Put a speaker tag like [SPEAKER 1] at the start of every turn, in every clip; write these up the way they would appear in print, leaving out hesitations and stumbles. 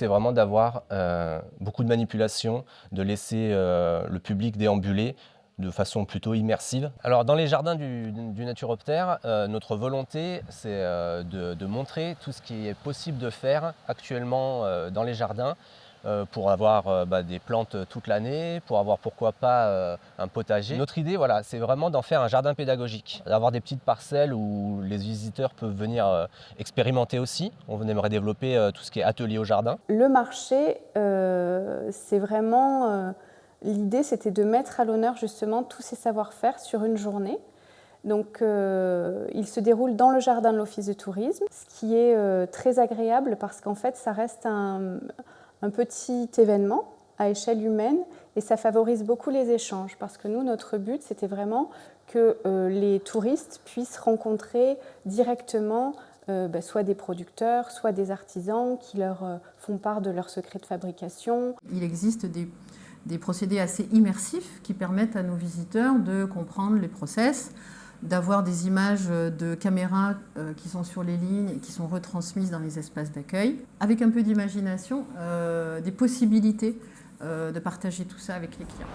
[SPEAKER 1] c'est vraiment d'avoir beaucoup de manipulation, de laisser le public déambuler de façon plutôt immersive. Alors dans les jardins du Naturoptère, notre volonté c'est de montrer tout ce qui est possible de faire actuellement dans les jardins pour avoir des plantes toute l'année, pour avoir pourquoi pas un potager. Notre idée, voilà, c'est vraiment d'en faire un jardin pédagogique, d'avoir des petites parcelles où les visiteurs peuvent venir expérimenter aussi. On aimerait développer tout ce qui est atelier au jardin.
[SPEAKER 2] Le marché, c'est vraiment... L'idée, c'était de mettre à l'honneur justement tous ces savoir-faire sur une journée. Donc, il se déroule dans le jardin de l'Office de tourisme, ce qui est très agréable parce qu'en fait, ça reste un petit événement à échelle humaine et ça favorise beaucoup les échanges parce que nous, notre but, c'était vraiment que les touristes puissent rencontrer directement soit des producteurs, soit des artisans qui leur font part de leurs secrets de fabrication.
[SPEAKER 3] Il existe des procédés assez immersifs qui permettent à nos visiteurs de comprendre les process, d'avoir des images de caméras qui sont sur les lignes et qui sont retransmises dans les espaces d'accueil, avec un peu d'imagination, des possibilités de partager tout ça avec les clients.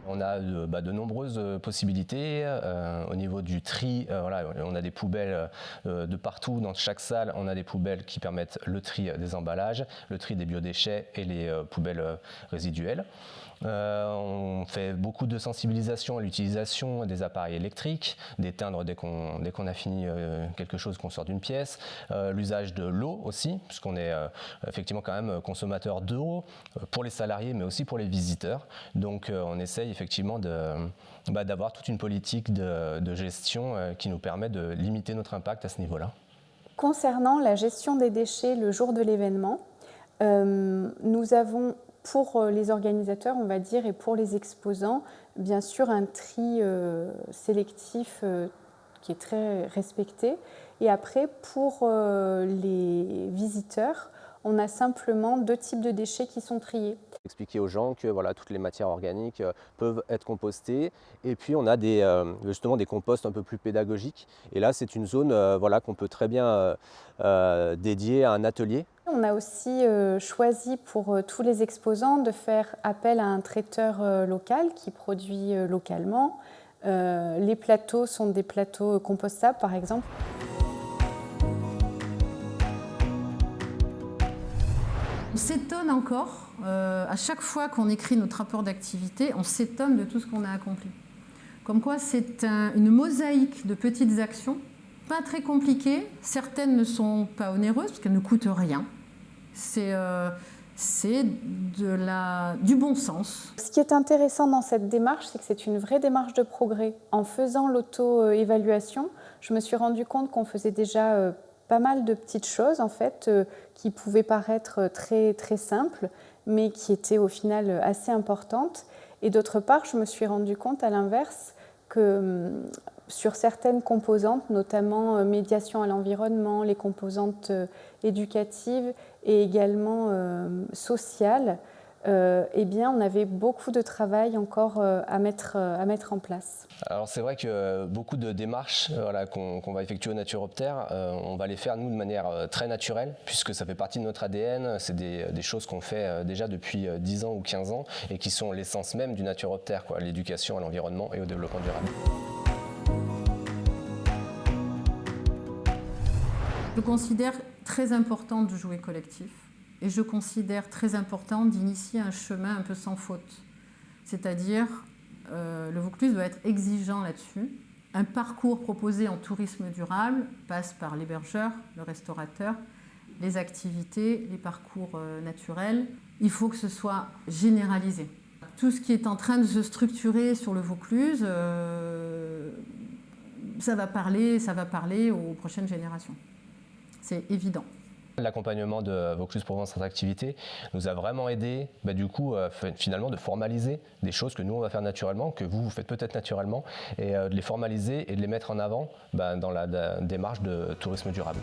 [SPEAKER 1] On a de nombreuses possibilités. Au niveau du tri, voilà, on a des poubelles de partout. Dans chaque salle, on a des poubelles qui permettent le tri des emballages, le tri des biodéchets et les poubelles résiduelles. On fait beaucoup de sensibilisation à l'utilisation des appareils électriques, d'éteindre dès qu'on a fini quelque chose, qu'on sort d'une pièce. L'usage de l'eau aussi, puisqu'on est effectivement quand même consommateur d'eau pour les salariés, mais aussi pour les visiteurs. Donc on essaye effectivement d'avoir toute une politique de gestion qui nous permet de limiter notre impact à ce niveau-là.
[SPEAKER 2] Concernant la gestion des déchets le jour de l'événement, nous avons pour les organisateurs, on va dire, et pour les exposants, bien sûr un tri sélectif qui est très respecté. Et après, pour les visiteurs, on a simplement 2 types de déchets qui sont triés.
[SPEAKER 1] Expliquer aux gens que voilà, toutes les matières organiques peuvent être compostées. Et puis on a justement des composts un peu plus pédagogiques. Et là, c'est une zone voilà, qu'on peut très bien dédier à un atelier.
[SPEAKER 2] On a aussi choisi pour tous les exposants de faire appel à un traiteur local qui produit localement. Les plateaux sont des plateaux compostables, par exemple.
[SPEAKER 3] On s'étonne encore, à chaque fois qu'on écrit notre rapport d'activité, on s'étonne de tout ce qu'on a accompli. Comme quoi c'est une mosaïque de petites actions, pas très compliquées, certaines ne sont pas onéreuses parce qu'elles ne coûtent rien. C'est du bon sens.
[SPEAKER 2] Ce qui est intéressant dans cette démarche, c'est que c'est une vraie démarche de progrès. En faisant l'auto-évaluation, je me suis rendu compte qu'on faisait déjà pas mal de petites choses en fait, qui pouvaient paraître très, très simples, mais qui étaient au final assez importantes. Et d'autre part, je me suis rendu compte à l'inverse que sur certaines composantes, notamment médiation à l'environnement, les composantes éducatives et également sociales, eh bien, on avait beaucoup de travail encore à mettre en place.
[SPEAKER 1] Alors c'est vrai que beaucoup de démarches voilà, qu'on va effectuer au Naturoptère, on va les faire nous de manière très naturelle, puisque ça fait partie de notre ADN, c'est des choses qu'on fait déjà depuis 10 ans ou 15 ans et qui sont l'essence même du Naturoptère, l'éducation à l'environnement et au développement durable.
[SPEAKER 3] Je considère très important de jouer collectif et je considère très important d'initier un chemin un peu sans faute. C'est-à-dire, le Vaucluse doit être exigeant là-dessus. Un parcours proposé en tourisme durable passe par l'hébergeur, le restaurateur, les activités, les parcours naturels. Il faut que ce soit généralisé. Tout ce qui est en train de se structurer sur le Vaucluse, ça va parler aux prochaines générations. C'est évident.
[SPEAKER 1] L'accompagnement de Vaucluse Provence Attractivité nous a vraiment aidé finalement de formaliser des choses que nous on va faire naturellement, que vous faites peut-être naturellement, et de les formaliser et de les mettre en avant dans la démarche de tourisme durable.